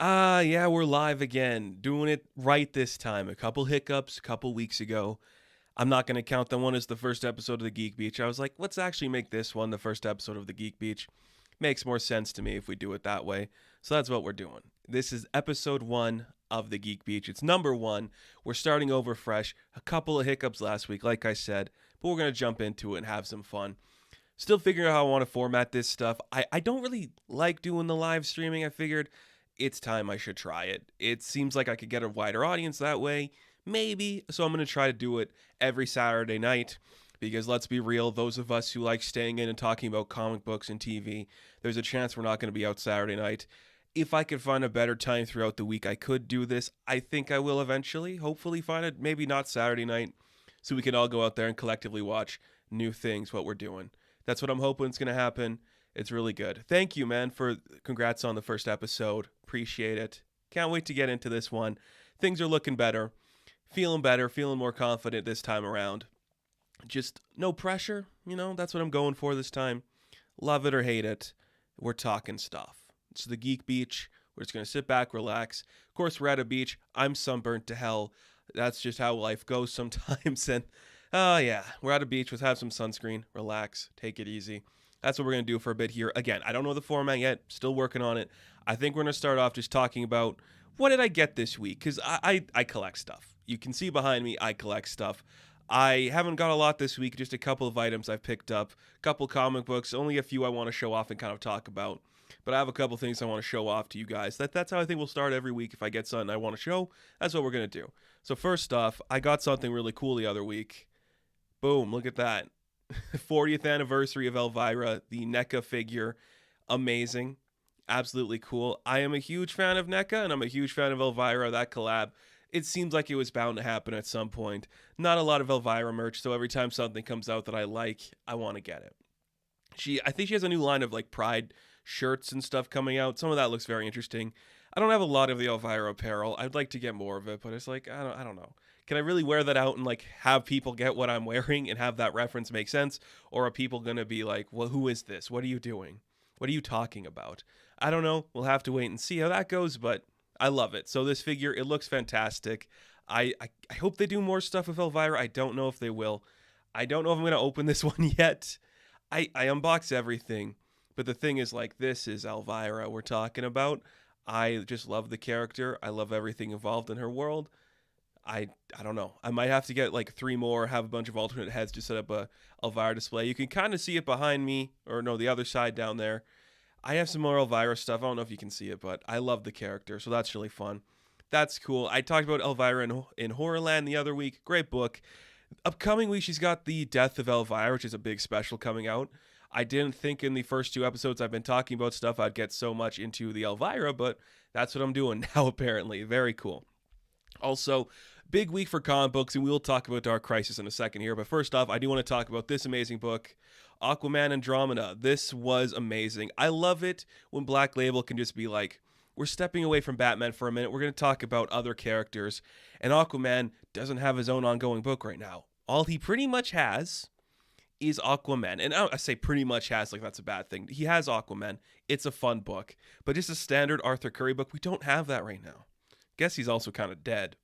Yeah, we're live again, doing it right this time. A couple hiccups a couple weeks ago. I'm not going to count that one as the first episode of the Geek Beach. I was like, let's actually make this one the first episode of the Geek Beach. Makes more sense to me if we do it that way. So that's what we're doing. This is episode 1 of the Geek Beach. It's number 1. We're starting over fresh. A couple of hiccups last week, like I said, but we're going to jump into it and have some fun. Still figuring out how I want to format this stuff. I don't really like doing the live streaming. I figured it's time I should try it. It seems like I could get a wider audience that way. Maybe. So I'm going to try to do it every Saturday night. Because let's be real, those of us who like staying in and talking about comic books and TV, there's a chance we're not going to be out Saturday night. If I could find a better time throughout the week, I could do this. I think I will eventually. Hopefully find it. Maybe not Saturday night. So we can all go out there and collectively watch new things, what we're doing. That's what I'm hoping is going to happen. It's really good. Thank you, man, for congrats on the first episode. Appreciate it. Can't wait to get into this one. Things are looking better, feeling more confident this time around. Just no pressure, that's what I'm going for this time. Love it or hate it, we're talking stuff. It's the Geek Beach. We're just going to sit back, relax. Of course, we're at a beach. I'm sunburnt to hell. That's just how life goes sometimes. And, yeah, we're at a beach. Let's have some sunscreen, relax, take it easy. That's what we're going to do for a bit here. Again, I don't know the format yet. Still working on it. I think we're going to start off just talking about what did I get this week? Because I collect stuff. You can see behind me, I collect stuff. I haven't got a lot this week, just a couple of items I've picked up, a couple comic books, only a few I want to show off and kind of talk about. But I have a couple things I want to show off to you guys. That's how I think we'll start every week. If I get something I want to show, that's what we're going to do. So first off, I got something really cool the other week. Boom, look at that. 40th anniversary of Elvira, the NECA figure. Amazing. Absolutely cool. I am a huge fan of NECA, and I'm a huge fan of Elvira, that collab. It seems like it was bound to happen at some point. Not a lot of Elvira merch, so every time something comes out that I like, I want to get it. I think she has a new line of like Pride shirts and stuff coming out. Some of that looks very interesting. I don't have a lot of the Elvira apparel. I'd like to get more of it, but it's like, I don't know. Can I really wear that out and like have people get what I'm wearing and have that reference make sense? Or are people going to be like, well, who is this? What are you doing? What are you talking about? I don't know. We'll have to wait and see how that goes, but I love it. So this figure, it looks fantastic. I hope they do more stuff with Elvira. I don't know if they will. I don't know if I'm going to open this one yet. I unbox everything, but the thing is, like, this is Elvira we're talking about. I just love the character. I love everything involved in her world. I don't know. I might have to get like 3 more, have a bunch of alternate heads to set up a Elvira display. You can kind of see it behind me, or no, the other side down there. I have some more Elvira stuff. I don't know if you can see it, but I love the character, so that's really fun. That's cool. I talked about Elvira in Horrorland the other week. Great book. Upcoming week, she's got the Death of Elvira, which is a big special coming out. I didn't think in the first 2 episodes I've been talking about stuff I'd get so much into the Elvira, but that's what I'm doing now, apparently. Very cool. Also, big week for comic books, and we'll talk about Dark Crisis in a second here. But first off, I do want to talk about this amazing book, Aquaman Andromeda. This was amazing. I love it when Black Label can just be like, we're stepping away from Batman for a minute. We're going to talk about other characters. And Aquaman doesn't have his own ongoing book right now. All he pretty much has is Aquaman. And I say pretty much has, like that's a bad thing. He has Aquaman. It's a fun book. But just a standard Arthur Curry book, we don't have that right now. Guess he's also kind of dead.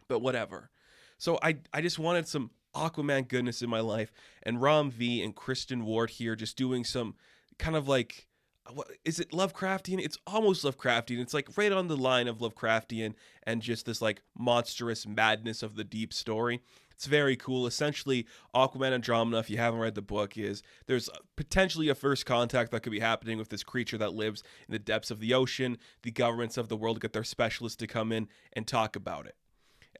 But whatever. So I just wanted some Aquaman goodness in my life. And Ram V and Kristen Ward here just doing some kind of like, what is it, Lovecraftian? It's almost Lovecraftian. It's like right on the line of Lovecraftian and just this like monstrous madness of the deep story. It's very cool. Essentially, Aquaman Andromeda, if you haven't read the book, is there's potentially a first contact that could be happening with this creature that lives in the depths of the ocean. The governments of the world get their specialists to come in and talk about it.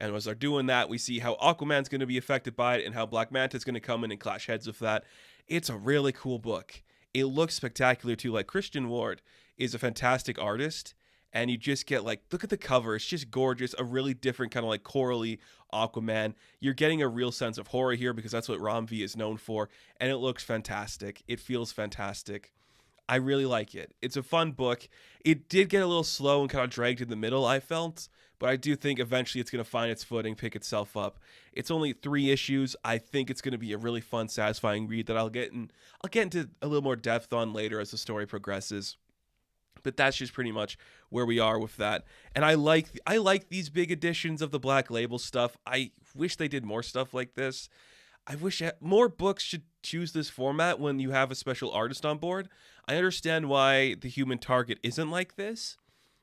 And as they're doing that, we see how Aquaman's going to be affected by it and how Black Manta's going to come in and clash heads with that. It's a really cool book. It looks spectacular too. Like, Christian Ward is a fantastic artist, and you just get like, look at the cover. It's just gorgeous. A really different kind of like corally Aquaman. You're getting a real sense of horror here because that's what Ram V is known for, and it looks fantastic. It feels fantastic. I really like it. It's a fun book. It did get a little slow and kind of dragged in the middle, I felt, but I do think eventually it's going to find its footing, pick itself up. It's only 3 issues. I think it's going to be a really fun, satisfying read that I'll get into a little more depth on later as the story progresses. But that's just pretty much where we are with that. And I like these big editions of the Black Label stuff. I wish they did more stuff like this. I wish more books should choose this format when you have a special artist on board. I understand why The Human Target isn't like this,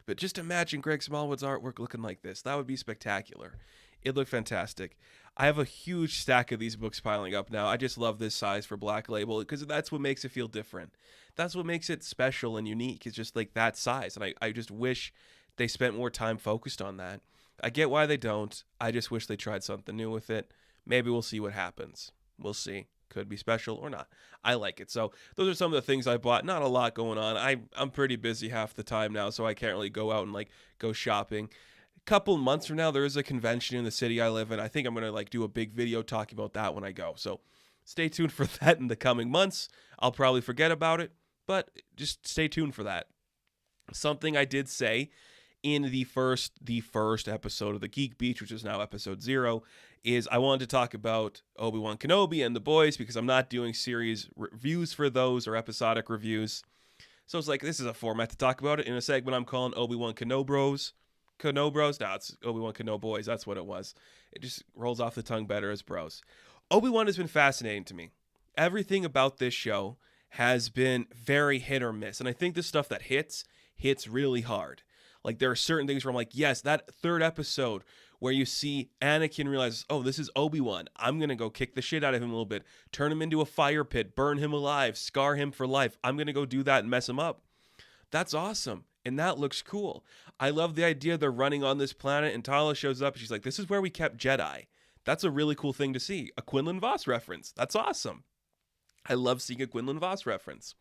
but just imagine Greg Smallwood's artwork looking like this. That would be spectacular. It looked fantastic. I have a huge stack of these books piling up now. I just love this size for Black Label because that's what makes it feel different. That's what makes it special and unique. It's just like that size. And I just wish they spent more time focused on that. I get why they don't. I just wish they tried something new with it. Maybe we'll see what happens. We'll see. Could be special or not. I like it. So those are some of the things I bought. Not a lot going on. I'm pretty busy half the time now, so I can't really go out and like go shopping. A couple months from now, there is a convention in the city I live in. I think I'm going to like do a big video talking about that when I go. So stay tuned for that in the coming months. I'll probably forget about it, but just stay tuned for that. Something I did say in the first episode of the Geek Beach, which is now episode 0, is I wanted to talk about Obi-Wan Kenobi and The Boys because I'm not doing series reviews for those or episodic reviews. So it's like, this is a format to talk about it in a segment I'm calling Obi-Wan Kenobros. Kenobros? No, it's Obi-Wan Kenoboys. That's what it was. It just rolls off the tongue better as bros. Obi-Wan has been fascinating to me. Everything about this show has been very hit or miss. And I think the stuff that hits really hard. Like, there are certain things where I'm like, yes, that third episode where you see Anakin realizes, oh, this is Obi-Wan. I'm going to go kick the shit out of him a little bit, turn him into a fire pit, burn him alive, scar him for life. I'm going to go do that and mess him up. That's awesome. And that looks cool. I love the idea they're running on this planet and Tala shows up and she's like, this is where we kept Jedi. That's a really cool thing to see. A Quinlan Vos reference. That's awesome. I love seeing a Quinlan Vos reference.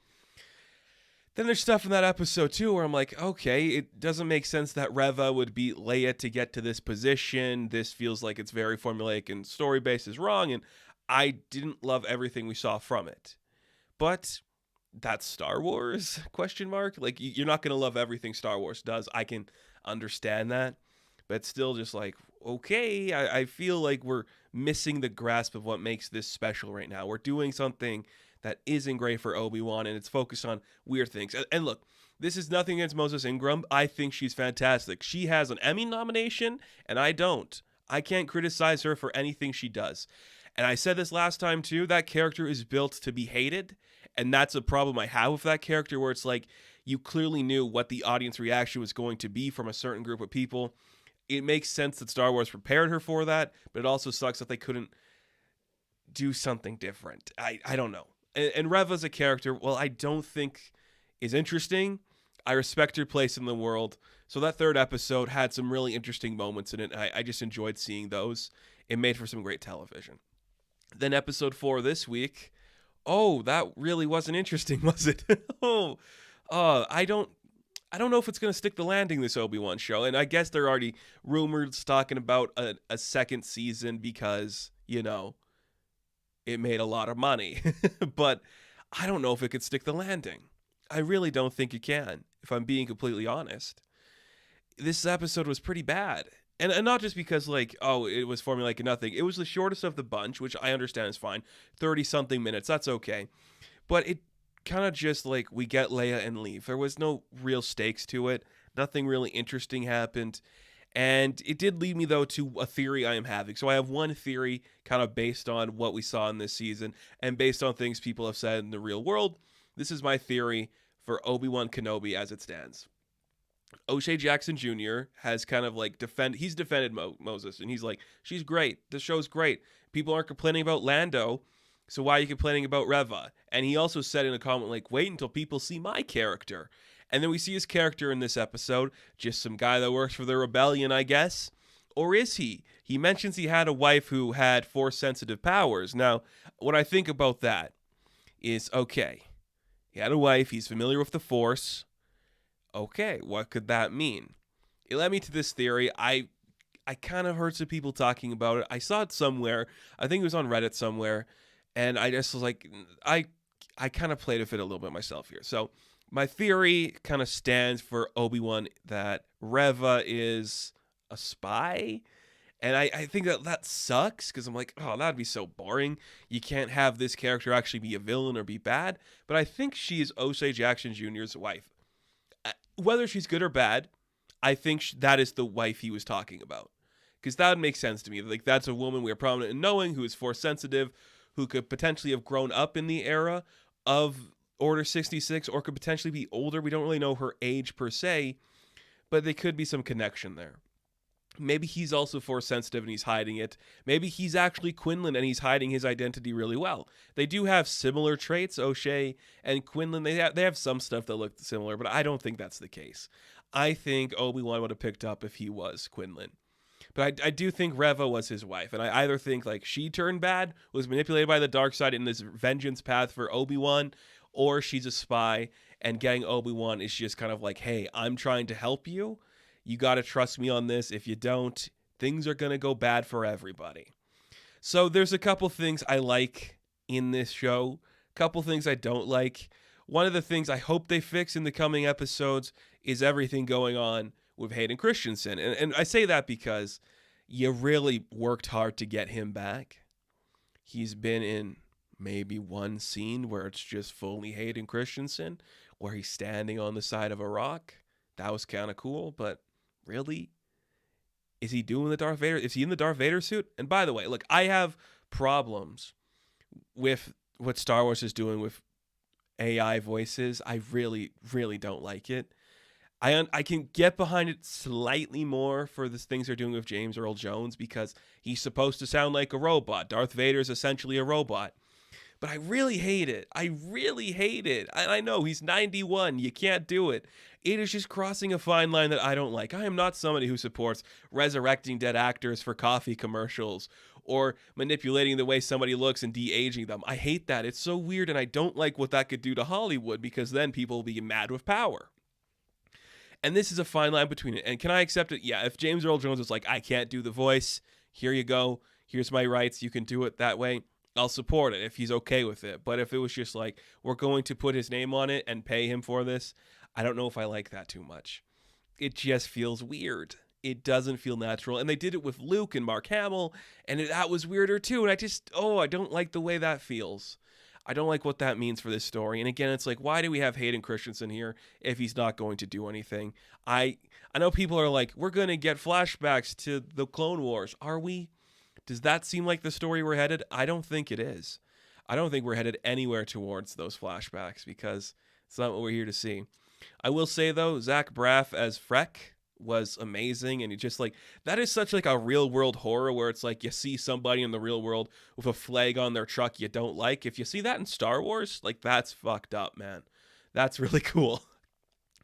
Then there's stuff in that episode too where I'm like, okay, it doesn't make sense that Reva would beat Leia to get to this position. This feels like it's very formulaic and story-based is wrong, and I didn't love everything we saw from it. But that's Star Wars, ? Like, you're not going to love everything Star Wars does. I can understand that. But it's still just like, okay, I feel like we're missing the grasp of what makes this special right now. We're doing something that isn't great for Obi-Wan, and it's focused on weird things. And look, this is nothing against Moses Ingram. I think she's fantastic. She has an Emmy nomination, and I don't. I can't criticize her for anything she does. And I said this last time, too. That character is built to be hated, and that's a problem I have with that character, where it's like you clearly knew what the audience reaction was going to be from a certain group of people. It makes sense that Star Wars prepared her for that, but it also sucks that they couldn't do something different. I don't know. And Reva's a character, well, I don't think is interesting. I respect her place in the world. So that third episode had some really interesting moments in it. I just enjoyed seeing those. It made for some great television. Then episode 4 this week. Oh, that really wasn't interesting, was it? I don't know if it's going to stick the landing, this Obi-Wan show. And I guess there are already rumors talking about a second season because, you know, it made a lot of money. But I don't know if it could stick the landing. I really don't think it can, if I'm being completely honest. This episode was pretty bad. And not just because, like, oh, it was formulaic and nothing. It was the shortest of the bunch, which I understand is fine. 30-something minutes, that's okay. But it kind of just, like, we get Leia and leave. There was no real stakes to it. Nothing really interesting happened. And it did lead me, though, to a theory I am having. So I have one theory kind of based on what we saw in this season and based on things people have said in the real world. This is my theory for Obi-Wan Kenobi as it stands. O'Shea Jackson Jr. has kind of like he's defended Moses, and he's like, she's great. The show's great. People aren't complaining about Lando, so why are you complaining about Reva? And he also said in a comment like, wait until people see my character. And then we see his character in this episode, just some guy that works for the rebellion, I guess. Or is he? He mentions he had a wife who had Force-sensitive powers. Now, what I think about that is, okay, he had a wife, he's familiar with the Force. Okay, what could that mean? It led me to this theory. I kind of heard some people talking about it. I saw it somewhere. I think it was on Reddit somewhere. And I just was like, I kind of played with it a little bit myself here. So my theory kind of stands for Obi-Wan that Reva is a spy. And I think that sucks because I'm like, oh, that'd be so boring. You can't have this character actually be a villain or be bad. But I think she is O'Shea Jackson Jr.'s wife. whether she's good or bad, I think that is the wife he was talking about. Because that would make sense to me. Like, that's a woman we are prominent in knowing, who is force sensitive, who could potentially have grown up in the era of Order 66, or could potentially be older. We don't really know her age per se, but there could be some connection there. Maybe he's also force sensitive and he's hiding it. Maybe he's actually Quinlan and he's hiding his identity really well. They do have similar traits, O'Shea and Quinlan. They have some stuff that look similar, but I don't think that's the case. I think Obi-Wan would have picked up if he was Quinlan. But I do think Reva was his wife, and I either think like she turned bad, was manipulated by the dark side in this vengeance path for Obi-Wan, or she's a spy, and getting Obi-Wan is just kind of like, hey, I'm trying to help you. You got to trust me on this. If you don't, things are going to go bad for everybody. So there's a couple things I like in this show, a couple things I don't like. One of the things I hope they fix in the coming episodes is everything going on with Hayden Christensen. And I say that because you really worked hard to get him back. He's been in maybe one scene where it's just fully Hayden Christensen, where he's standing on the side of a rock. That was kind of cool, but really? Is he doing the Darth Vader? Is he in the Darth Vader suit? And by the way, look, I have problems with what Star Wars is doing with AI voices. I really, really don't like it. I can get behind it slightly more for the things they're doing with James Earl Jones, because he's supposed to sound like a robot. Darth Vader is essentially a robot. But I really hate it. I really hate it. I know he's 91. You can't do it. It is just crossing a fine line that I don't like. I am not somebody who supports resurrecting dead actors for coffee commercials or manipulating the way somebody looks and de-aging them. I hate that. It's so weird, and I don't like what that could do to Hollywood, because then people will be mad with power. And this is a fine line between it. And can I accept it? Yeah, if James Earl Jones was like, I can't do the voice, here you go, here's my rights, you can do it that way, I'll support it if he's okay with it. But if it was just like, we're going to put his name on it and pay him for this, I don't know if I like that too much. It just feels weird. It doesn't feel natural. And they did it with Luke and Mark Hamill, and that was weirder too. And I don't like the way that feels. I don't like what that means for this story. And again, it's like, why do we have Hayden Christensen here if he's not going to do anything? I know people are like, we're going to get flashbacks to the Clone Wars. Are we? Does that seem like the story we're headed? I don't think it is. I don't think we're headed anywhere towards those flashbacks, because it's not what we're here to see. I will say, though, Zach Braff as Freck was amazing, and he just like, that is such like a real world horror where it's like you see somebody in the real world with a flag on their truck you don't like. If you see that in Star Wars, like, that's fucked up, man. That's really cool.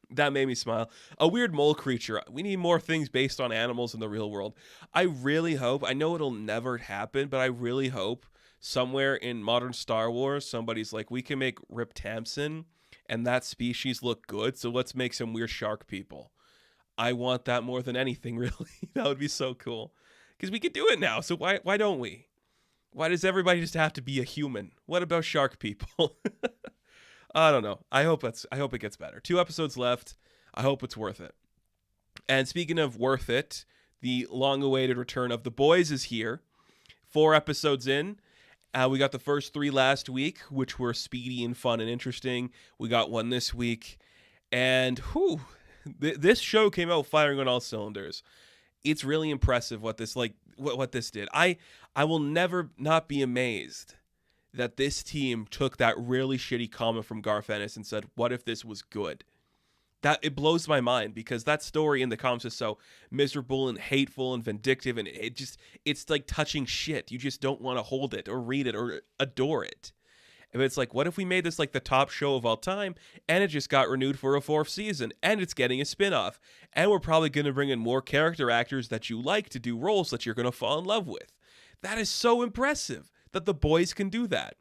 That made me smile. A weird mole creature. We need more things based on animals in the real world. I really hope, I know it'll never happen, but I really hope somewhere in modern Star Wars somebody's like, we can make Rip Tamson and that species look good, so let's make some weird shark people. I want that more than anything, really. That would be so cool. Because we could do it now, so why don't we? Why does everybody just have to be a human? What about shark people? I don't know. I hope it gets better. 2 episodes left. I hope it's worth it. And speaking of worth it, the long-awaited return of The Boys is here. 4 episodes in. We got the first 3 last week, which were speedy and fun and interesting. We got 1 this week. And this show came out firing on all cylinders. It's really impressive what this did. I will never not be amazed that this team took that really shitty comment from Garth Ennis and said, what if this was good? That it blows my mind, because that story in the comics is so miserable and hateful and vindictive, and it's like touching shit. You just don't want to hold it or read it or adore it. And it's like, what if we made this like the top show of all time, and it just got renewed for a 4th season, and it's getting a spin-off, and we're probably going to bring in more character actors that you like to do roles that you're going to fall in love with. That is so impressive that The Boys can do that.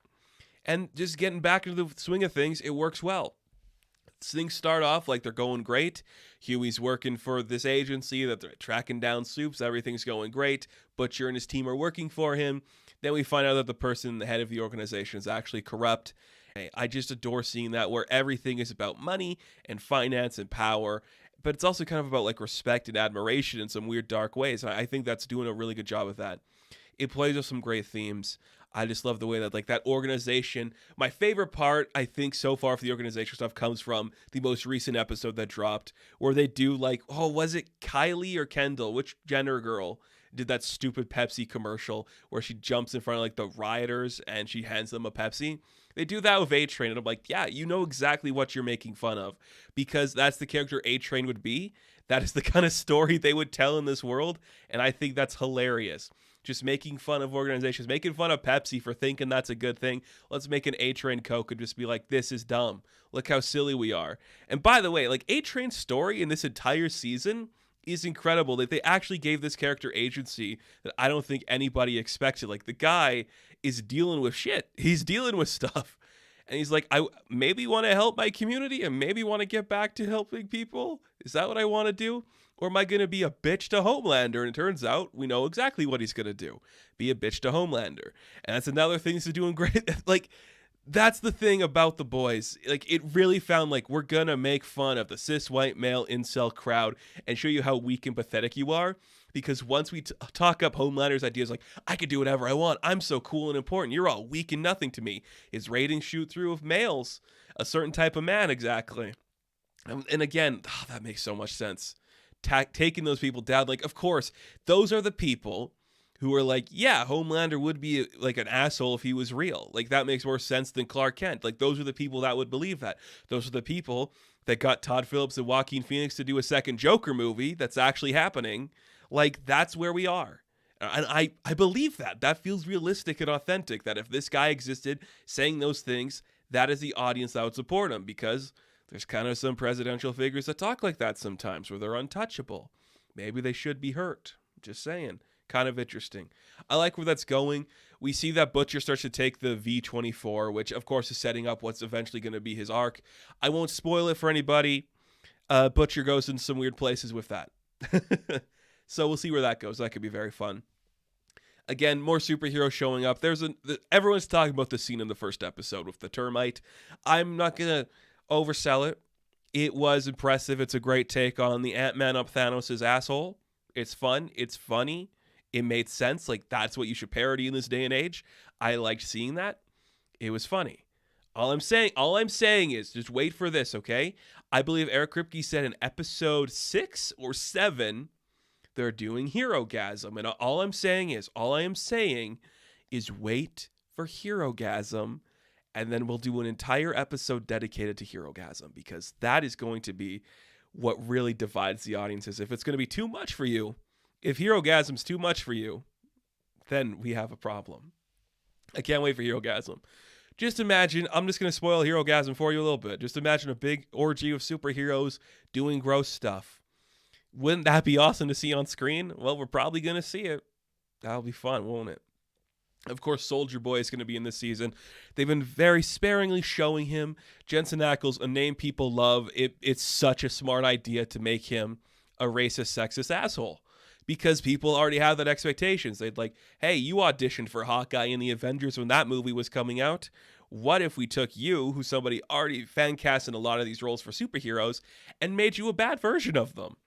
And just getting back into the swing of things, it works well. Things start off like they're going great. Huey's working for this agency that they're tracking down Soups. Everything's going great. Butcher and his team are working for him. Then we find out that the person, the head of the organization, is actually corrupt. I just adore seeing that, where everything is about money and finance and power, but it's also kind of about like respect and admiration in some weird dark ways. I think that's doing a really good job of that. It plays with some great themes. I just love the way that like that organization. My favorite part, I think, so far for the organization stuff comes from the most recent episode that dropped, where they do like, oh, was it Kylie or Kendall? Which Jenner girl did that stupid Pepsi commercial where she jumps in front of like the rioters and she hands them a Pepsi? They do that with A-Train, and I'm like, yeah, you know exactly what you're making fun of, because that's the character A-Train would be. That is the kind of story they would tell in this world, and I think that's hilarious. Just making fun of organizations, making fun of Pepsi for thinking that's a good thing. Let's make an A-Train Coke and just be like, this is dumb. Look how silly we are. And by the way, like A-Train's story in this entire season is incredible. That they actually gave this character agency that I don't think anybody expected. Like the guy is dealing with shit. He's dealing with stuff. And he's like, I maybe want to help my community and maybe want to get back to helping people. Is that what I want to do? Or am I going to be a bitch to Homelander? And it turns out we know exactly what he's going to do. Be a bitch to Homelander. And that's another thing he's doing great. Like, that's the thing about The Boys. Like, it really found like we're going to make fun of the cis white male incel crowd and show you how weak and pathetic you are. Because once we talk up Homelander's ideas, like, I can do whatever I want. I'm so cool and important. You're all weak and nothing to me. His ratings shoot through with males. A certain type of man, exactly. And again, that makes so much sense. Taking those people down, like, of course, those are the people who are like, yeah, Homelander would be like an asshole if he was real. Like, that makes more sense than Clark Kent. Like, those are the people that would believe that. Those are the people that got Todd Phillips and Joaquin Phoenix to do a second Joker movie that's actually happening. Like, that's where we are. And I believe that. That feels realistic and authentic, that if this guy existed saying those things, that is the audience that would support him, because there's kind of some presidential figures that talk like that sometimes, where they're untouchable. Maybe they should be hurt. Just saying. Kind of interesting. I like where that's going. We see that Butcher starts to take the V-24, which of course is setting up what's eventually going to be his arc. I won't spoil it for anybody. Butcher goes in some weird places with that. So we'll see where that goes. That could be very fun. Again, more superheroes showing up. Everyone's talking about the scene in the first episode with the termite. I'm not going to oversell it. It was impressive. It's a great take on the Ant-Man up Thanos' asshole. It's fun. It's funny. It made sense. Like, that's what you should parody in this day and age. I liked seeing that. It was funny. All I'm saying is, just wait for this, okay? I believe Eric Kripke said in episode 6 or 7, they're doing Hero-gasm. And all I am saying is wait for Hero-gasm, and then we'll do an entire episode dedicated to Hero-gasm, because that is going to be what really divides the audiences. If it's going to be too much for you, if Hero-gasm's too much for you, then we have a problem. I can't wait for Hero-gasm. Just imagine, I'm just going to spoil Hero-gasm for you a little bit. Just imagine a big orgy of superheroes doing gross stuff. Wouldn't that be awesome to see on screen? Well, we're probably going to see it. That'll be fun, won't it? Of course, Soldier Boy is going to be in this season. They've been very sparingly showing him. Jensen Ackles, a name people love. It's such a smart idea to make him a racist, sexist asshole, because people already have that expectations. They'd like, hey, you auditioned for Hawkeye in the Avengers when that movie was coming out. What if we took you, who's somebody already fan cast in a lot of these roles for superheroes, and made you a bad version of them?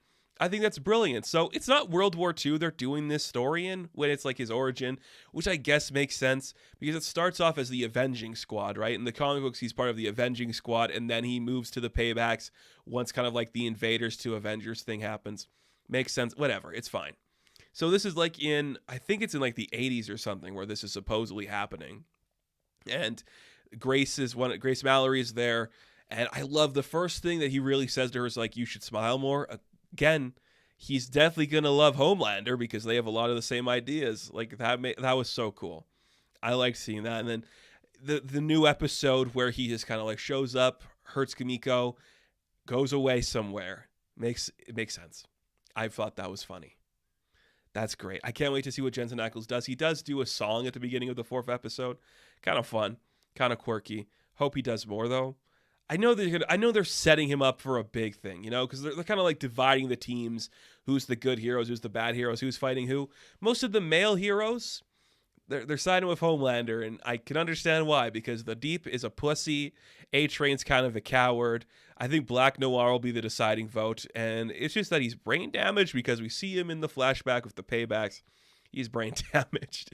I think that's brilliant. So it's not World War II they're doing this story in, when it's like his origin, which I guess makes sense, because it starts off as the Avenging Squad, right? In the comic books, he's part of the Avenging Squad, and then he moves to the Paybacks once kind of like the Invaders to Avengers thing happens. Makes sense. Whatever. It's fine. So this is like I think it's in like the 80s or something, where this is supposedly happening. And Grace Mallory is there. And I love the first thing that he really says to her is like, you should smile more. Again, he's definitely going to love Homelander because they have a lot of the same ideas. Like, that was so cool. I like seeing that. And then the new episode where he just kind of like shows up, hurts Kimiko, goes away somewhere. It makes sense. I thought that was funny. That's great. I can't wait to see what Jensen Ackles does. He does do a song at the beginning of the 4th episode. Kind of fun. Kind of quirky. Hope he does more, though. I know they're setting him up for a big thing, you know, because they're kind of like dividing the teams. Who's the good heroes? Who's the bad heroes? Who's fighting who? Most of the male heroes, they're siding with Homelander, and I can understand why, because the Deep is a pussy. A-Train's kind of a coward. I think Black Noir will be the deciding vote, and it's just that he's brain damaged, because we see him in the flashback with the Paybacks. He's brain damaged.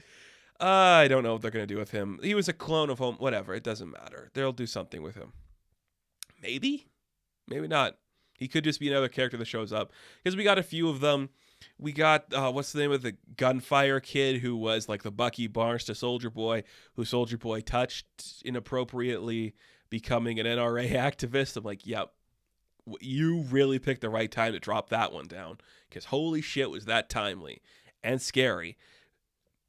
I don't know what they're going to do with him. He was a clone of home. Whatever. It doesn't matter. They'll do something with him. Maybe. Maybe not. He could just be another character that shows up. Because we got a few of them. We got, what's the name of the gunfire kid who was like the Bucky Barnes to Soldier Boy, who Soldier Boy touched inappropriately, becoming an NRA activist. I'm like, yep, you really picked the right time to drop that one down. Because holy shit, was that timely and scary.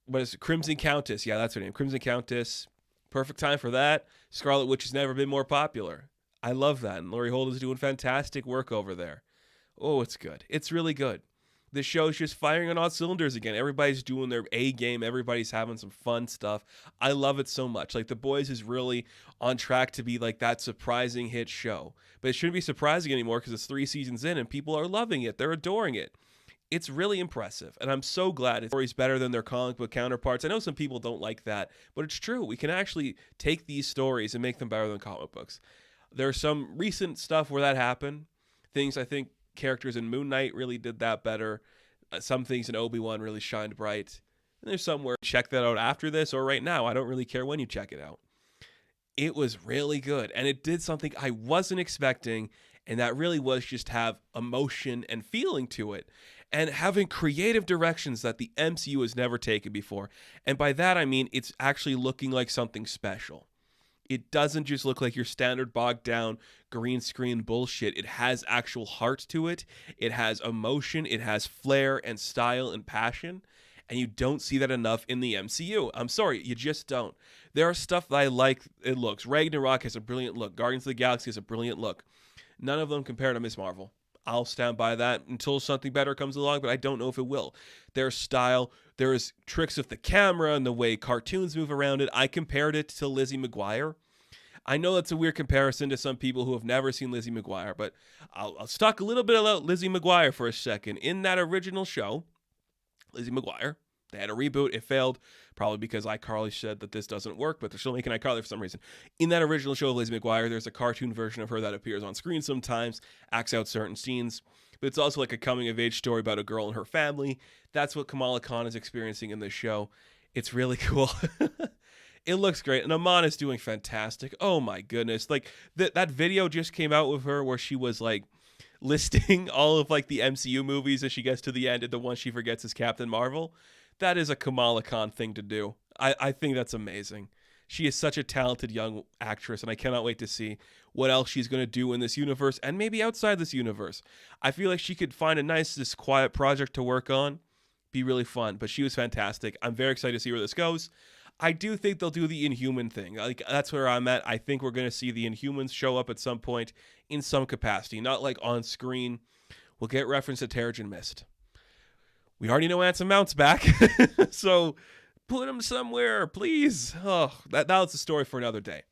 What is it? Crimson Countess. Yeah, that's her name. Crimson Countess. Perfect time for that. Scarlet Witch has never been more popular. I love that. And Laurie Holden's doing fantastic work over there. Oh, it's good. It's really good. The show's just firing on all cylinders again. Everybody's doing their A game. Everybody's having some fun stuff. I love it so much. Like, The Boys is really on track to be like that surprising hit show. But it shouldn't be surprising anymore because it's 3 seasons in and people are loving it. They're adoring it. It's really impressive, and I'm so glad it's stories better than their comic book counterparts. I know some people don't like that, but it's true. We can actually take these stories and make them better than comic books. There's some recent stuff where that happened. Things I think characters in Moon Knight really did that better. Some things in Obi-Wan really shined bright. And there's some where check that out after this or right now. I don't really care when you check it out. It was really good, and it did something I wasn't expecting, and that really was just have emotion and feeling to it. And having creative directions that the MCU has never taken before. And by that, I mean it's actually looking like something special. It doesn't just look like your standard bogged down green screen bullshit. It has actual heart to it. It has emotion. It has flair and style and passion. And you don't see that enough in the MCU. I'm sorry, you just don't. There are stuff that I like. It looks. Ragnarok has a brilliant look. Guardians of the Galaxy has a brilliant look. None of them compare to Ms. Marvel. I'll stand by that until something better comes along, but I don't know if it will. There's style, there's tricks with the camera and the way cartoons move around it. I compared it to Lizzie McGuire. I know that's a weird comparison to some people who have never seen Lizzie McGuire, but I'll talk a little bit about Lizzie McGuire for a second. In that original show, Lizzie McGuire, they had a reboot. It failed, probably because iCarly said that this doesn't work, but they're still making iCarly for some reason. In that original show of Lizzie McGuire, there's a cartoon version of her that appears on screen sometimes, acts out certain scenes, but it's also like a coming-of-age story about a girl and her family. That's what Kamala Khan is experiencing in this show. It's really cool. It looks great, and Amon is doing fantastic. Oh my goodness. Like, that video just came out with her where she was like, listing all of like the MCU movies as she gets to the end, and the one she forgets is Captain Marvel. That is a Kamala Khan thing to do. I think that's amazing. She is such a talented young actress, and I cannot wait to see what else she's going to do in this universe and maybe outside this universe. I feel like she could find a nice, this quiet project to work on. Be really fun, but she was fantastic. I'm very excited to see where this goes. I do think they'll do the Inhuman thing. Like, that's where I'm at. I think we're going to see the Inhumans show up at some point in some capacity, not like on screen. We'll get reference to Terrigen Mist. We already know Anson Mount's back, so put him somewhere, please. Oh, that's a story for another day.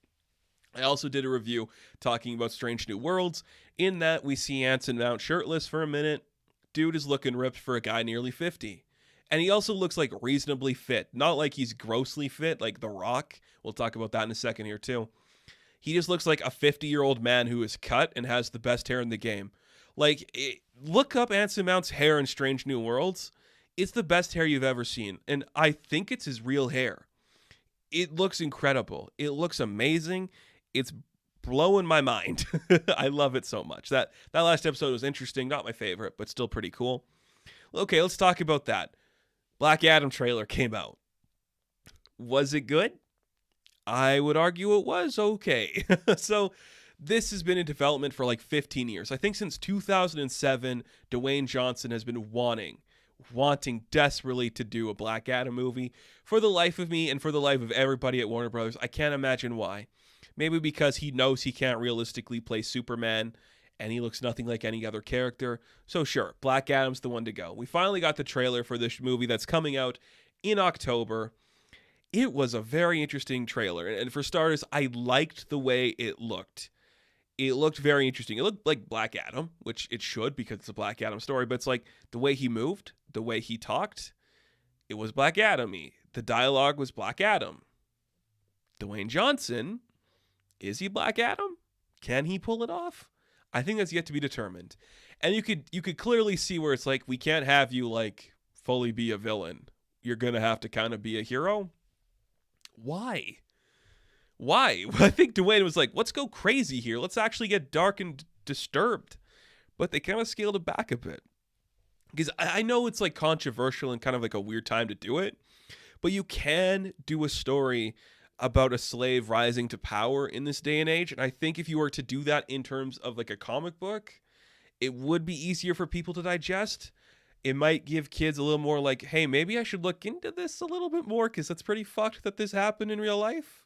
I also did a review talking about Strange New Worlds. In that, we see Anson Mount shirtless for a minute. Dude is looking ripped for a guy nearly 50. And he also looks like reasonably fit. Not like he's grossly fit, like The Rock. We'll talk about that in a second here, too. He just looks like a 50-year-old man who is cut and has the best hair in the game. Like, look up Anson Mount's hair in Strange New Worlds. It's the best hair you've ever seen. And I think it's his real hair. It looks incredible. It looks amazing. It's blowing my mind. I love it so much. That last episode was interesting. Not my favorite, but still pretty cool. Okay, let's talk about that. Black Adam trailer came out. Was it good? I would argue it was okay. So this has been in development for like 15 years. I think since 2007, Dwayne Johnson has been wanting desperately to do a Black Adam movie. For the life of me and for the life of everybody at Warner Brothers, I can't imagine why. Maybe because he knows he can't realistically play Superman and he looks nothing like any other character. So sure, Black Adam's the one to go. We finally got the trailer for this movie that's coming out in October. It was a very interesting trailer. And for starters, I liked the way it looked. It looked very interesting. It looked like Black Adam, which it should because it's a Black Adam story. But it's like the way he moved, the way he talked, it was Black Adam-y. The dialogue was Black Adam. Dwayne Johnson, is he Black Adam? Can he pull it off? I think that's yet to be determined. And you could clearly see where it's like, we can't have you like fully be a villain. You're going to have to kind of be a hero. Why? Why? I think Dwayne was like, let's go crazy here. Let's actually get dark and disturbed. But they kind of scaled it back a bit. Because I know it's like controversial and kind of like a weird time to do it. But you can do a story about a slave rising to power in this day and age. And I think if you were to do that in terms of like a comic book, it would be easier for people to digest. It might give kids a little more like, hey, maybe I should look into this a little bit more because it's pretty fucked that this happened in real life.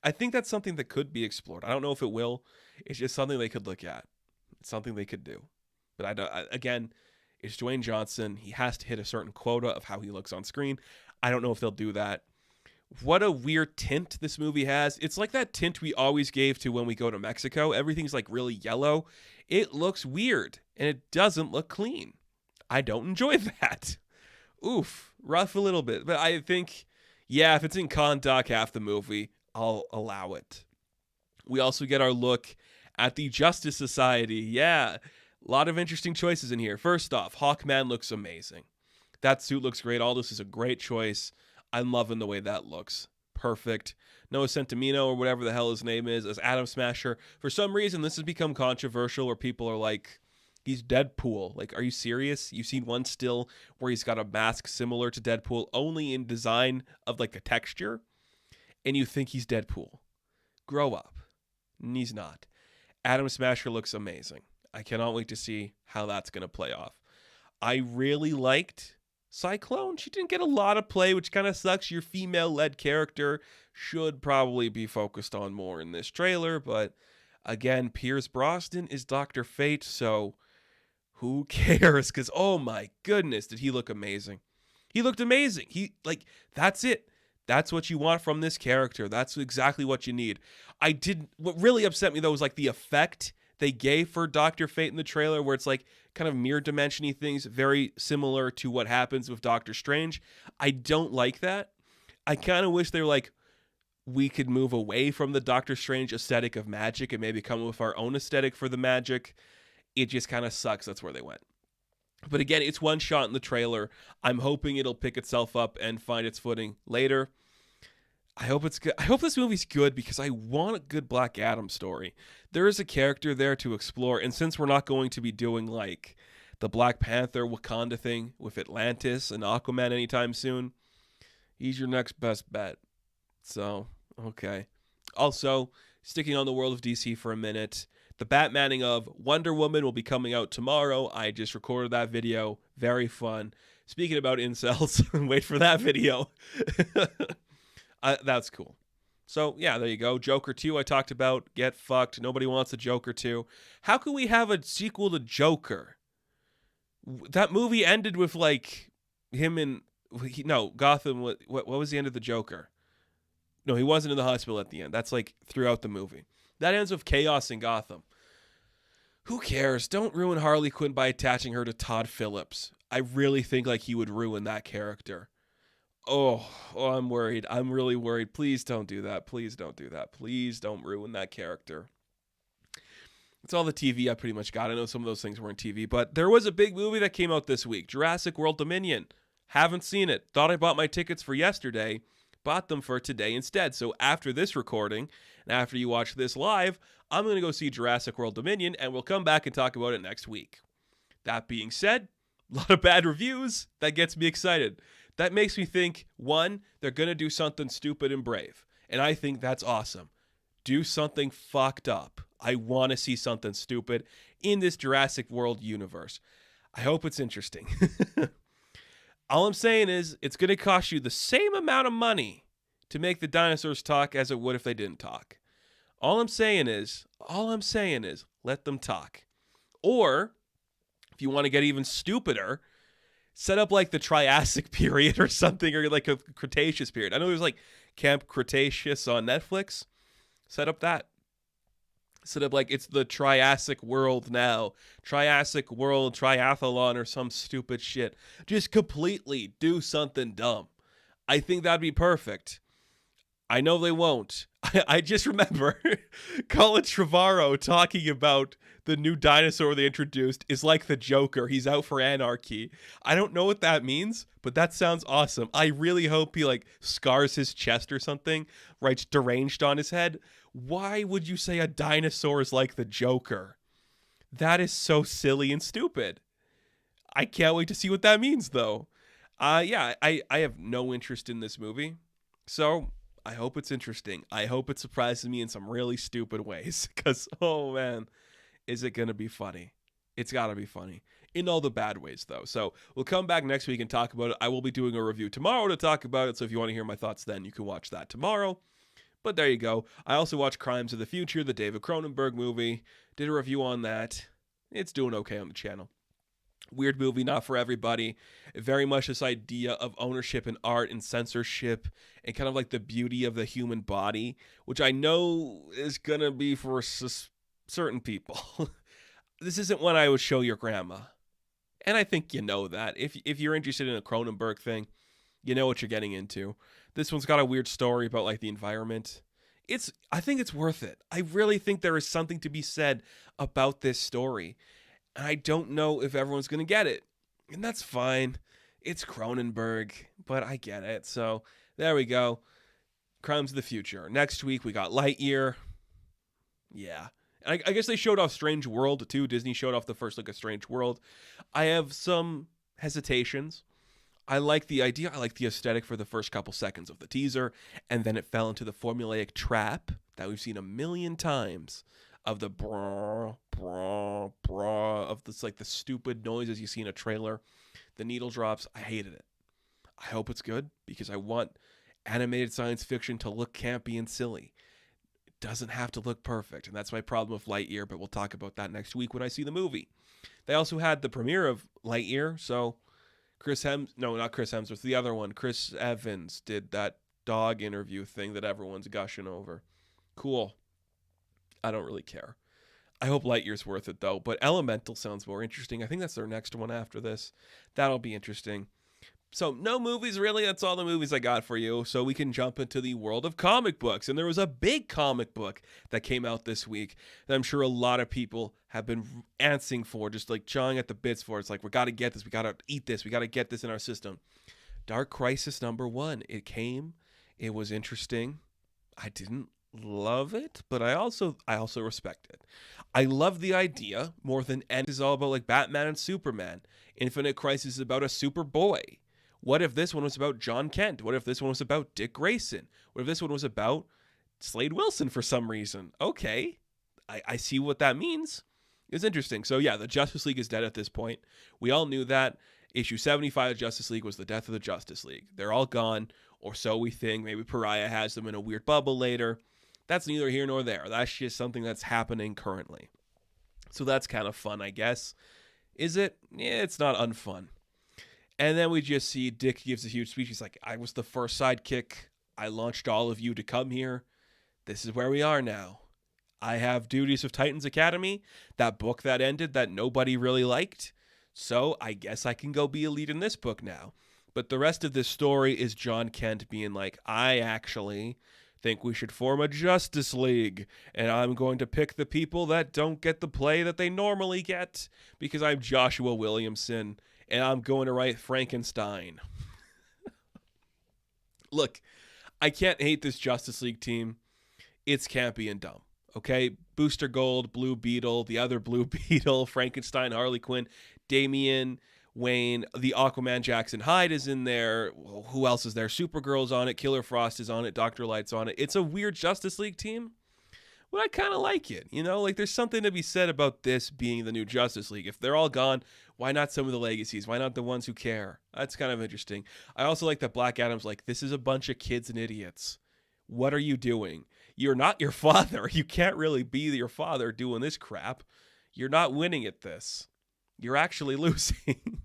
I think that's something that could be explored. I don't know if it will. It's just something they could look at. It's something they could do. But again, it's Dwayne Johnson. He has to hit a certain quota of how he looks on screen. I don't know if they'll do that. What a weird tint this movie has. It's like that tint we always gave to when we go to Mexico. Everything's like really yellow. It looks weird and it doesn't look clean. I don't enjoy that. Oof, rough a little bit. But I think, yeah, if it's in Kondak half the movie, I'll allow it. We also get our look at the Justice Society. Yeah, a lot of interesting choices in here. First off, Hawkman looks amazing. That suit looks great. All this is a great choice. I'm loving the way that looks. Perfect. Noah Centineo, or whatever the hell his name is, as Atom Smasher. For some reason, this has become controversial where people are like, he's Deadpool. Like, are you serious? You've seen one still where he's got a mask similar to Deadpool, only in design of like a texture, and you think he's Deadpool. Grow up. And he's not. Atom Smasher looks amazing. I cannot wait to see how that's going to play off. I really liked Cyclone. She didn't get a lot of play, which kind of sucks. Your female-led character should probably be focused on more in this trailer, but again, Pierce Brosnan is Dr. Fate, so who cares? Because, oh my goodness, did he look amazing. He looked amazing. That's it. That's what you want from this character. That's exactly what you need. What really upset me, though, was like the effect they gave for Dr. Fate in the trailer, where it's like kind of mirror dimension-y things, very similar to what happens with Doctor Strange. I don't like that. I kind of wish they were like, we could move away from the Doctor Strange aesthetic of magic and maybe come up with our own aesthetic for the magic. It just kind of sucks that's where they went. But again, it's one shot in the trailer. I'm hoping it'll pick itself up and find its footing later. I hope it's good. I hope this movie's good because I want a good Black Adam story. There is a character there to explore, and since we're not going to be doing like the Black Panther Wakanda thing with Atlantis and Aquaman anytime soon, he's your next best bet. So, okay. Also, sticking on the world of DC for a minute, the Batmaning of Wonder Woman will be coming out tomorrow. I just recorded that video. Very fun. Speaking about incels, wait for that video. That's cool. So, yeah, there you go. Joker 2, I talked about. Get fucked. Nobody wants a Joker 2. How can we have a sequel to Joker? That movie ended with, like, him in... Gotham... What was the end of the Joker? No, he wasn't in the hospital at the end. That's, like, throughout the movie. That ends with chaos in Gotham. Who cares? Don't ruin Harley Quinn by attaching her to Todd Phillips. I really think, like, he would ruin that character. Oh, I'm worried. I'm really worried. Please don't do that. Please don't do that. Please don't ruin that character. It's all the TV I pretty much got. I know some of those things weren't TV, but there was a big movie that came out this week, Jurassic World Dominion. Haven't seen it. Thought I bought my tickets for yesterday. Bought them for today instead. So after this recording, and after you watch this live, I'm going to go see Jurassic World Dominion, and we'll come back and talk about it next week. That being said, a lot of bad reviews. That gets me excited. That makes me think, one, they're going to do something stupid and brave. And I think that's awesome. Do something fucked up. I want to see something stupid in this Jurassic World universe. I hope it's interesting. All I'm saying is, it's going to cost you the same amount of money to make the dinosaurs talk as it would if they didn't talk. All I'm saying is, let them talk. Or, if you want to get even stupider, set up like the Triassic period or something, or like a Cretaceous period. I know there's like Camp Cretaceous on Netflix. Set up that. Set up like it's the Triassic world now. Triassic World Triathlon or some stupid shit. Just completely do something dumb. I think that'd be perfect. I know they won't. I just remember Colin Trevorrow talking about the new dinosaur they introduced is like the Joker. He's out for anarchy. I don't know what that means, but that sounds awesome. I really hope he like scars his chest or something, writes deranged on his head. Why would you say a dinosaur is like the Joker? That is so silly and stupid. I can't wait to see what that means, though. Yeah, I have no interest in this movie, so I hope it's interesting. I hope it surprises me in some really stupid ways, because, oh man, is it going to be funny? It's got to be funny. In all the bad ways, though. So we'll come back next week and talk about it. I will be doing a review tomorrow to talk about it, so if you want to hear my thoughts then, you can watch that tomorrow. But there you go. I also watched Crimes of the Future, the David Cronenberg movie. Did a review on that. It's doing okay on the channel. Weird movie, not for everybody. Very much this idea of ownership in art and censorship and kind of like the beauty of the human body, which I know is going to be for certain people. This isn't one I would show your grandma. And I think you know that. If you're interested in a Cronenberg thing, you know what you're getting into. This one's got a weird story about like the environment. I think it's worth it. I really think there is something to be said about this story. And I don't know if everyone's going to get it. And that's fine. It's Cronenberg, but I get it. So there we go. Crimes of the Future. Next week we got Lightyear. Yeah. I guess they showed off Strange World too. Disney showed off the first look at Strange World. I have some hesitations. I like the idea. I like the aesthetic for the first couple seconds of the teaser. And then it fell into the formulaic trap that we've seen a million times of the brah, brah, brah, of this like the stupid noises you see in a trailer. The needle drops. I hated it. I hope it's good because I want animated science fiction to look campy and silly. It doesn't have to look perfect. And that's my problem with Lightyear, but we'll talk about that next week when I see the movie. They also had the premiere of Lightyear, so Chris Hemsworth, the other one, Chris Evans did that dog interview thing that everyone's gushing over. Cool. I don't really care. I hope Lightyear's worth it, though. But Elemental sounds more interesting. I think that's their next one after this. That'll be interesting. So no movies, really. That's all the movies I got for you. So we can jump into the world of comic books. And there was a big comic book that came out this week that I'm sure a lot of people have been antsing for, just like chawing at the bits for. It's like, we got to get this. We got to eat this. We got to get this in our system. Dark Crisis #1. It came. It was interesting. I didn't love it, but I also respect it. I love the idea more than anything. It's all about like Batman and Superman. Infinite Crisis is about a Superboy. What if this one was about John Kent? What if this one was about Dick Grayson? What if this one was about Slade Wilson for some reason? Okay, I see what that means. It's interesting. So yeah, the Justice League is dead at this point. We all knew that. Issue 75 of Justice League was the death of the Justice League. They're all gone, or so we think. Maybe Pariah has them in a weird bubble later. That's neither here nor there. That's just something that's happening currently. So that's kind of fun, I guess. Is it? Yeah, it's not unfun. And then we just see Dick gives a huge speech. He's like, I was the first sidekick. I launched all of you to come here. This is where we are now. I have Duties of Titans Academy, that book that ended that nobody really liked. So I guess I can go be a lead in this book now. But the rest of this story is John Kent being like, I actually think we should form a Justice League, and I'm going to pick the people that don't get the play that they normally get because I'm Joshua Williamson and I'm going to write Frankenstein. Look, I can't hate this Justice League team. It's campy and dumb. Okay, Booster Gold, Blue Beetle, the other Blue Beetle, Frankenstein, Harley Quinn, Damian Wayne, the Aquaman Jackson Hyde is in there. Who else is there? Supergirl's on it. Killer Frost is on it. Dr. Light's on it. It's a weird Justice League team, but I kind of like it. You know, like there's something to be said about this being the new Justice League. If they're all gone, why not some of the legacies? Why not the ones who care? That's kind of interesting. I also like that Black Adam's like, this is a bunch of kids and idiots. What are you doing? You're not your father. You can't really be your father doing this crap. You're not winning at this. You're actually losing.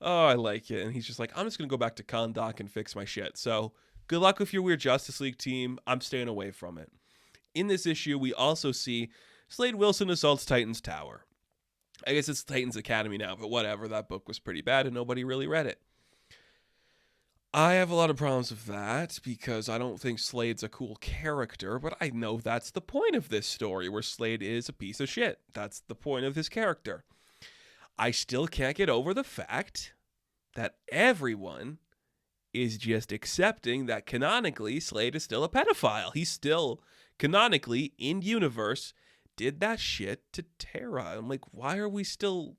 Oh, I like it. And he's just like, I'm just going to go back to Kahndaq and fix my shit. So good luck with your weird Justice League team. I'm staying away from it. In this issue, we also see Slade Wilson assaults Titan's Tower. I guess it's Titan's Academy now, but whatever. That book was pretty bad and nobody really read it. I have a lot of problems with that because I don't think Slade's a cool character, but I know that's the point of this story, where Slade is a piece of shit. That's the point of his character. I still can't get over the fact that everyone is just accepting that canonically Slade is still a pedophile. He's still canonically in universe did that shit to Tara. I'm like, why are we still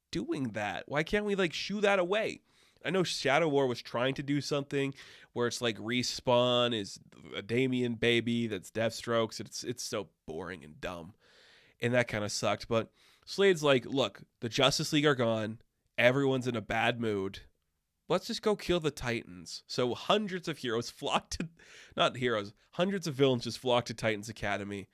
doing that? Why can't we like shoo that away? I know Shadow War was trying to do something where it's like Respawn is a Damien baby that's Deathstrokes. It's so boring and dumb, and that kind of sucked. But Slade's like, look, the Justice League are gone. Everyone's in a bad mood. Let's just go kill the Titans. So hundreds of heroes flock to, not heroes, hundreds of villains just flock to Titans Academy,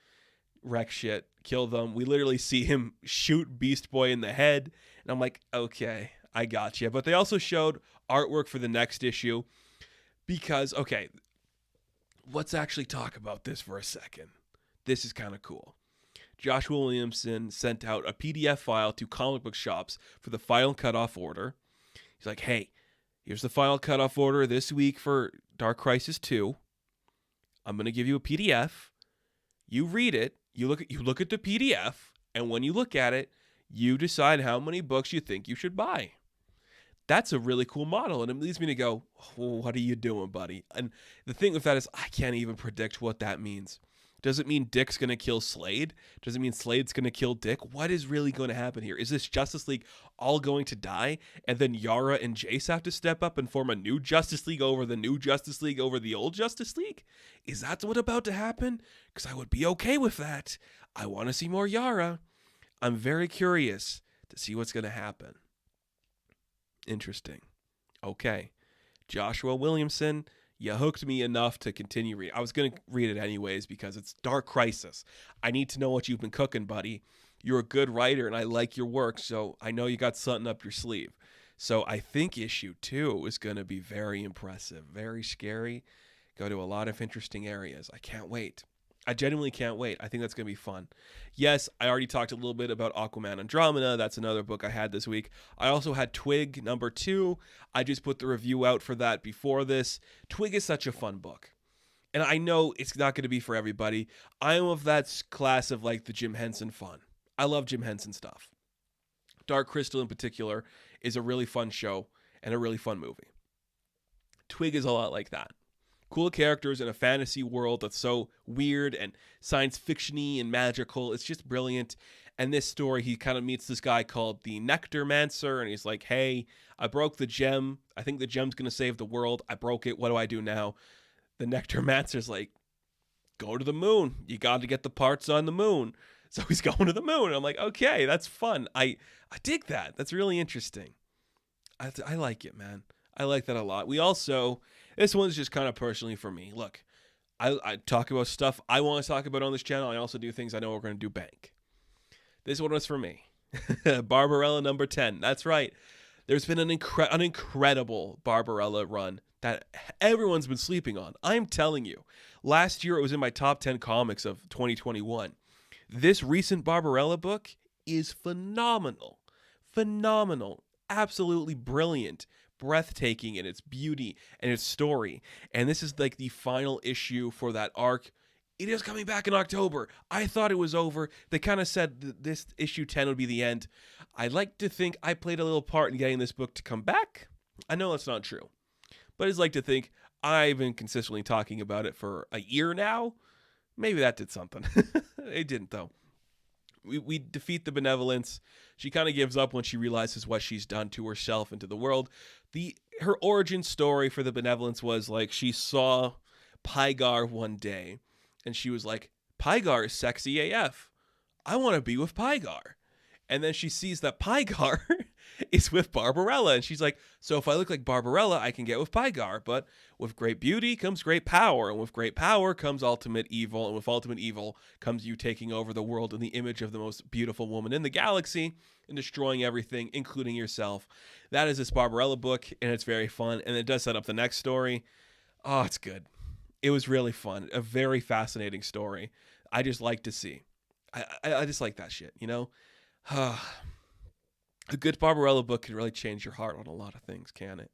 wreck shit, kill them. We literally see him shoot Beast Boy in the head. And I'm like, okay, I got you. But they also showed artwork for the next issue because, okay, let's actually talk about this for a second. This is kind of cool. Joshua Williamson sent out a PDF file to comic book shops for the final cutoff order. He's like, hey, here's the final cutoff order this week for Dark Crisis 2. I'm going to give you a PDF. You read it. You look at the PDF. And when you look at it, you decide how many books you think you should buy. That's a really cool model. And it leads me to go, oh, what are you doing, buddy? And the thing with that is I can't even predict what that means. Does it mean Dick's going to kill Slade? Does it mean Slade's going to kill Dick? What is really going to happen here? Is this Justice League all going to die? And then Yara and Jace have to step up and form a new Justice League over the new Justice League over the old Justice League? Is that what's about to happen? Because I would be okay with that. I want to see more Yara. I'm very curious to see what's going to happen. Interesting. Okay. Joshua Williamson, you hooked me enough to continue reading. I was going to read it anyways because it's Dark Crisis. I need to know what you've been cooking, buddy. You're a good writer and I like your work, so I know you got something up your sleeve. So I think issue 2 is going to be very impressive, very scary, go to a lot of interesting areas. I can't wait. I genuinely can't wait. I think that's going to be fun. Yes, I already talked a little bit about Aquaman Andromeda. That's another book I had this week. I also had Twig number 2. I just put the review out for that before this. Twig is such a fun book. And I know it's not going to be for everybody. I am of that class of like the Jim Henson fun. I love Jim Henson stuff. Dark Crystal in particular is a really fun show and a really fun movie. Twig is a lot like that. Cool characters in a fantasy world that's so weird and science fiction-y and magical. It's just brilliant. And this story, he kind of meets this guy called the Nectarmancer, and he's like, hey, I broke the gem. I think the gem's going to save the world. I broke it. What do I do now? The Nectarmancer's like, go to the moon. You got to get the parts on the moon. So he's going to the moon. I'm like, okay, that's fun. I dig that. That's really interesting. I like it, man. I like that a lot. We also... This one's just kind of personally for me. Look, I talk about stuff I want to talk about on this channel. I also do things I know we're going to do bank. This one was for me. Barbarella number 10. That's right. There's been an incredible Barbarella run that everyone's been sleeping on. I'm telling you. Last year, it was in my top 10 comics of 2021. This recent Barbarella book is phenomenal. Phenomenal. Absolutely brilliant. Breathtaking in its beauty and its story. And this is like the final issue for that arc. It is coming back in October. I thought it was over. They kind of said this issue 10 would be the end. I'd like to think I played a little part in getting this book to come back. I know that's not true. But I'd like to think I've been consistently talking about it for a year now. Maybe that did something. It didn't, though. We defeat the Benevolence. She kind of gives up when she realizes what she's done to herself and to the world. Her origin story for the Benevolence was like she saw Pygar one day and she was like, Pygar is sexy AF. I want to be with Pygar. And then she sees that Pygar is with Barbarella. And she's like, so if I look like Barbarella, I can get with Pygar. But with great beauty comes great power. And with great power comes ultimate evil. And with ultimate evil comes you taking over the world in the image of the most beautiful woman in the galaxy and destroying everything, including yourself. That is this Barbarella book, and it's very fun. And it does set up the next story. Oh, it's good. It was really fun. A very fascinating story. I just like to see. I just like that shit, you know? A good Barbarella book can really change your heart on a lot of things, can it?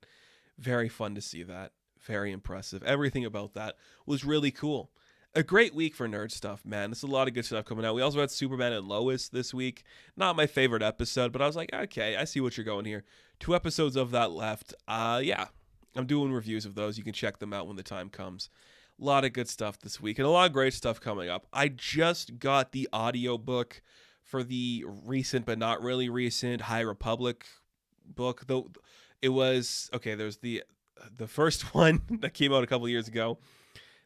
Very fun to see that. Very impressive. Everything about that was really cool. A great week for nerd stuff, man. There's a lot of good stuff coming out. We also had Superman and Lois this week. Not my favorite episode, but I was like, okay, I see what you're going here. 2 episodes of that left. Yeah, I'm doing reviews of those. You can check them out when the time comes. A lot of good stuff this week and a lot of great stuff coming up. I just got the audiobook for the recent but not really recent High Republic book. Though it was, okay, there's the first one that came out a couple years ago.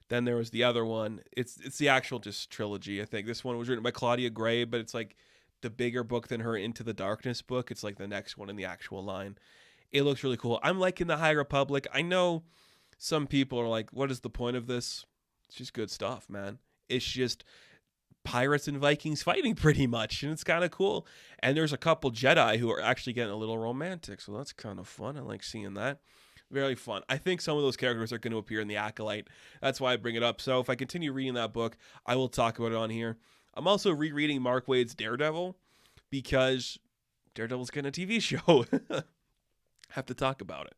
Then there was the other one. It's the actual just trilogy, I think. This one was written by Claudia Gray, but it's like the bigger book than her Into the Darkness book. It's like the next one in the actual line. It looks really cool. I'm liking the High Republic. I know some people are like, what is the point of this? It's just good stuff, man. It's just pirates and Vikings fighting pretty much, and it's kind of cool. And there's a couple Jedi who are actually getting a little romantic, so that's kind of fun. I like seeing that. Very fun. I think some of those characters are going to appear in The Acolyte. That's why I bring it up. So if I continue reading that book, I will talk about it on here. I'm also rereading Mark Waid's Daredevil because Daredevil's getting a TV show. Have to talk about it.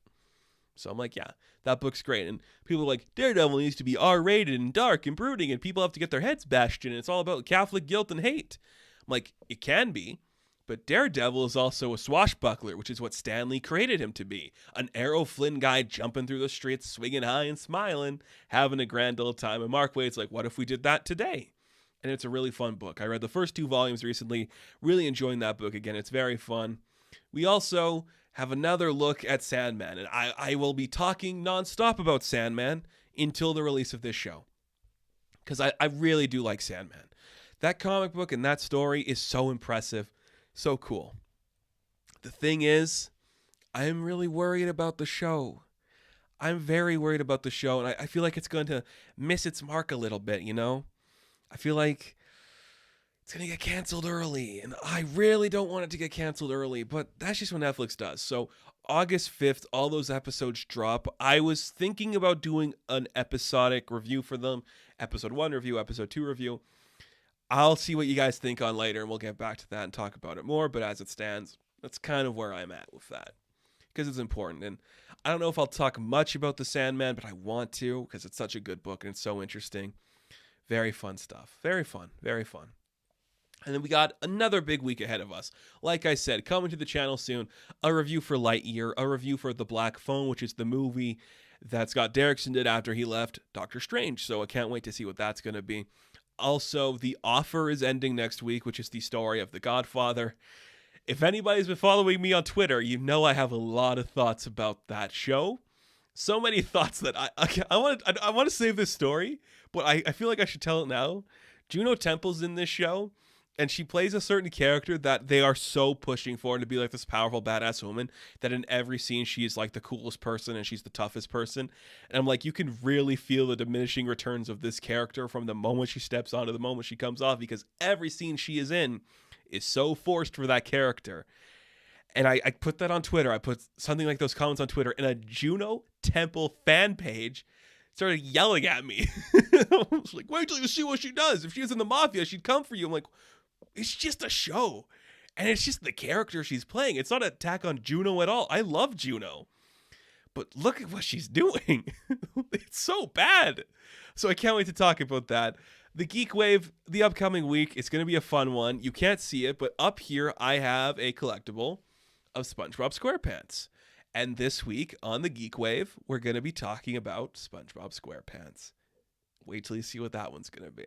So I'm like, yeah, that book's great. And people are like, Daredevil needs to be R-rated and dark and brooding, and people have to get their heads bashed in. It's all about Catholic guilt and hate. I'm like, it can be. But Daredevil is also a swashbuckler, which is what Stan Lee created him to be. An Errol Flynn guy jumping through the streets, swinging high and smiling, having a grand old time. And Mark Waid's like, what if we did that today? And it's a really fun book. I read the first 2 volumes recently, really enjoying that book again. It's very fun. We also have another look at Sandman, and I will be talking nonstop about Sandman until the release of this show. Because I really do like Sandman. That comic book and that story is so impressive. So cool. The thing is, I'm really worried about the show. I'm very worried about the show, and I feel like it's going to miss its mark a little bit, you know? I feel like it's going to get canceled early, and I really don't want it to get canceled early, but that's just what Netflix does. So August 5th, all those episodes drop. I was thinking about doing an episodic review for them. Episode 1 review, Episode 2 review. I'll see what you guys think on later, and we'll get back to that and talk about it more. But as it stands, that's kind of where I'm at with that, because it's important. And I don't know if I'll talk much about the Sandman, but I want to, because it's such a good book and it's so interesting. Very fun stuff. Very fun. Very fun. And then we got another big week ahead of us. Like I said, coming to the channel soon, a review for Lightyear, a review for The Black Phone, which is the movie that Scott Derrickson did after he left Doctor Strange. So I can't wait to see what that's going to be. Also, The Offer is ending next week, which is the story of The Godfather. If anybody's been following me on Twitter, you know I have a lot of thoughts about that show. So many thoughts that I want to save this story, but I feel like I should tell it now. Juno Temple's in this show, and she plays a certain character that they are so pushing for to be like this powerful, badass woman that in every scene she is like the coolest person and she's the toughest person. And I'm like, you can really feel the diminishing returns of this character from the moment she steps on to the moment she comes off, because every scene she is in is so forced for that character. And I put that on Twitter. I put something like those comments on Twitter, and a Juno Temple fan page started yelling at me. I was like, wait till you see what she does. If she was in the Mafia, she'd come for you. I'm like, it's just a show, and it's just the character she's playing. It's not an attack on Juno at all. I love Juno, but look at what she's doing. It's so bad. So I can't wait to talk about that. The Geek Wave, the upcoming week, it's going to be a fun one. You can't see it, but up here I have a collectible of SpongeBob SquarePants. And this week on the Geek Wave, we're going to be talking about SpongeBob SquarePants. Wait till you see what that one's going to be.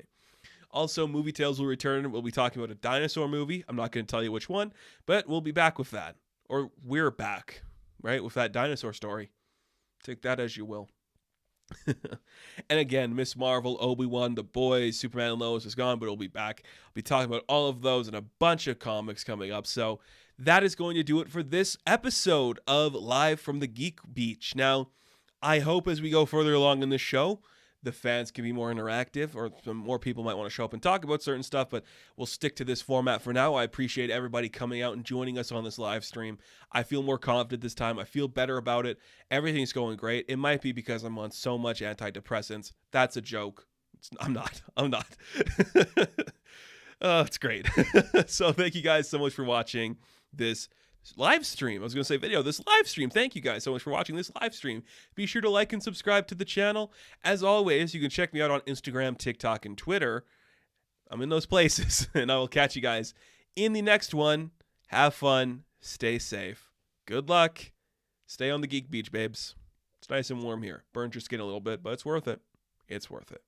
Also, Movie Tales will return. We'll be talking about a dinosaur movie. I'm not going to tell you which one, but we'll be back with that. Or we're back, right, with that dinosaur story. Take that as you will. And again, Miss Marvel, Obi-Wan, The Boys, Superman and Lois is gone, but it'll be back. I'll be talking about all of those and a bunch of comics coming up. So that is going to do it for this episode of Live from the Geek Beach. Now, I hope as we go further along in this show, the fans can be more interactive, or some more people might want to show up and talk about certain stuff, but we'll stick to this format for now. I appreciate everybody coming out and joining us on this live stream. I feel more confident this time. I feel better about it. Everything's going great. It might be because I'm on so much antidepressants. That's a joke. I'm not. Oh, it's great. So thank you guys so much for watching this live stream. I was going to say video. This live stream. Thank you guys so much for watching this live stream. Be sure to like and subscribe to the channel. As always, you can check me out on Instagram, TikTok, and Twitter. I'm in those places, and I will catch you guys in the next one. Have fun. Stay safe. Good luck. Stay on the Geek Beach, babes. It's nice and warm here. Burns your skin a little bit, but it's worth it. It's worth it.